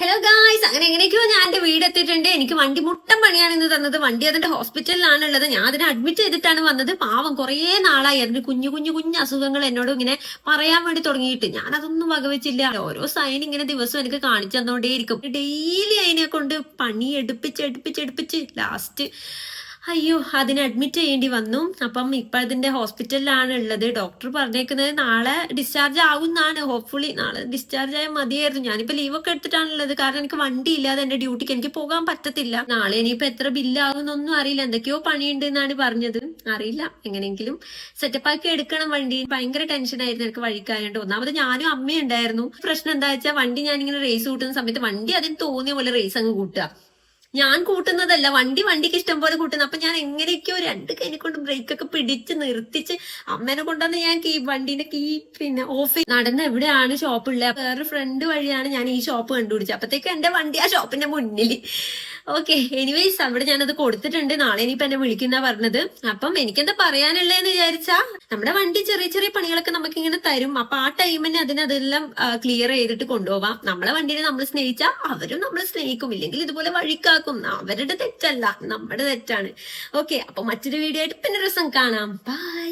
Hello guys, അങ്ങനെ എങ്ങനെയൊക്കെയോ ഞാൻ എന്റെ വീട് എത്തിയിട്ടുണ്ട്. എനിക്ക് വണ്ടി മുട്ടം പണിയാണ് ഇന്ന് തന്നത്. വണ്ടി അതിന്റെ ഹോസ്പിറ്റലിലാണുള്ളത്. ഞാൻ അതിനെ അഡ്മിറ്റ് ചെയ്തിട്ടാണ് വന്നത്. പാവം കുറേ നാളായി അതിന് കുഞ്ഞു കുഞ്ഞു കുഞ്ഞു അസുഖങ്ങൾ എന്നോട് ഇങ്ങനെ പറയാൻ വേണ്ടി തുടങ്ങിയിട്ട് ഞാൻ അതൊന്നും വകവെച്ചില്ല. ഓരോ സൈൻ ഇങ്ങനെ ദിവസം എനിക്ക് കാണിച്ചു തന്നോണ്ടേയിരിക്കും. ഡെയിലി അതിനെ കൊണ്ട് പണി എടുപ്പിച്ച് ലാസ്റ്റ് അയ്യോ അതിനെ അഡ്മിറ്റ് ചെയ്യേണ്ടി വന്നു. അപ്പം ഇപ്പൊ അതിന്റെ ഹോസ്പിറ്റലിലാണ് ഉള്ളത്. ഡോക്ടർ പറഞ്ഞേക്കുന്നത് നാളെ ഡിസ്ചാർജ് ആവുന്നാണ്. ഹോപ്പ്ഫുള്ളി നാളെ ഡിസ്ചാർജ് ആയാൽ മതിയായിരുന്നു. ഞാനിപ്പോ ലീവൊക്കെ എടുത്തിട്ടാണുള്ളത്. കാരണം എനിക്ക് വണ്ടി ഇല്ലാതെ എന്റെ ഡ്യൂട്ടിക്ക് എനിക്ക് പോകാൻ പറ്റത്തില്ല. നാളെ ഇനിയിപ്പോ എത്ര ബില്ലാകുന്നൊന്നും അറിയില്ല. എന്തൊക്കെയോ പണിയുണ്ട് എന്നാണ് പറഞ്ഞത്. അറിയില്ല, എങ്ങനെയെങ്കിലും സെറ്റപ്പ് ആക്കി എടുക്കണം വണ്ടി. ഭയങ്കര ടെൻഷനായിരുന്നു എനിക്ക് വഴിക്കായോണ്ട്. ഒന്നാമത് ഞാനും അമ്മയും ഉണ്ടായിരുന്നു. പ്രശ്നം എന്താ വെച്ചാൽ വണ്ടി ഞാനിങ്ങനെ റേസ് കൂട്ടുന്ന സമയത്ത് വണ്ടി അതിന് തോന്നിയ പോലെ റേസ് അങ്ങ് കൂട്ടുക. ഞാൻ കൂട്ടുന്നതല്ല, വണ്ടിക്ക് ഇഷ്ടം പോലെ കൂട്ടുന്നു. അപ്പൊ ഞാൻ എങ്ങനെയൊക്കെയോ രണ്ട് കൈനെ കൊണ്ട് ബ്രേക്ക് ഒക്കെ പിടിച്ച് നിർത്തിച്ച് അമ്മേനെ കൊണ്ടുവന്ന് ഞാൻ വണ്ടീന്റെ കീ പിന്നെ ഓഫ് നടന്ന് എവിടെയാണ് ഷോപ്പ് ഉള്ളത്. വേറൊരു ഫ്രണ്ട് വഴിയാണ് ഞാൻ ഈ ഷോപ്പ് കണ്ടുപിടിച്ചത്. അപ്പത്തേക്ക് എന്റെ വണ്ടി ആ ഷോപ്പിന്റെ മുന്നിൽ. ഓക്കെ, എനിവേസ് അവിടെ ഞാനത് കൊടുത്തിട്ടുണ്ട്. നാളെ ഇനിയിപ്പൊ എന്നെ വിളിക്കുന്ന പറഞ്ഞത്. അപ്പം എനിക്കെന്താ പറയാനുള്ളതെന്ന് വിചാരിച്ചാ, നമ്മുടെ വണ്ടി ചെറിയ ചെറിയ പണികളൊക്കെ നമുക്ക് ഇങ്ങനെ തരും. അപ്പൊ ആ ടൈമിന് അതിനെല്ലാം ക്ലിയർ ചെയ്തിട്ട് കൊണ്ടുപോവാം. നമ്മളെ വണ്ടിനെ നമ്മൾ സ്നേഹിച്ചാൽ അവരും നമ്മൾ സ്നേഹിക്കും. ഇല്ലെങ്കിൽ ഇതുപോലെ വഴിക്കാക്കും. അവരുടെ തെറ്റല്ല, നമ്മുടെ തെറ്റാണ്. ഓക്കെ, അപ്പൊ മറ്റൊരു വീഡിയോ ആയിട്ട് പിന്നെ ഒരു ദിവസം കാണാം. ബൈ.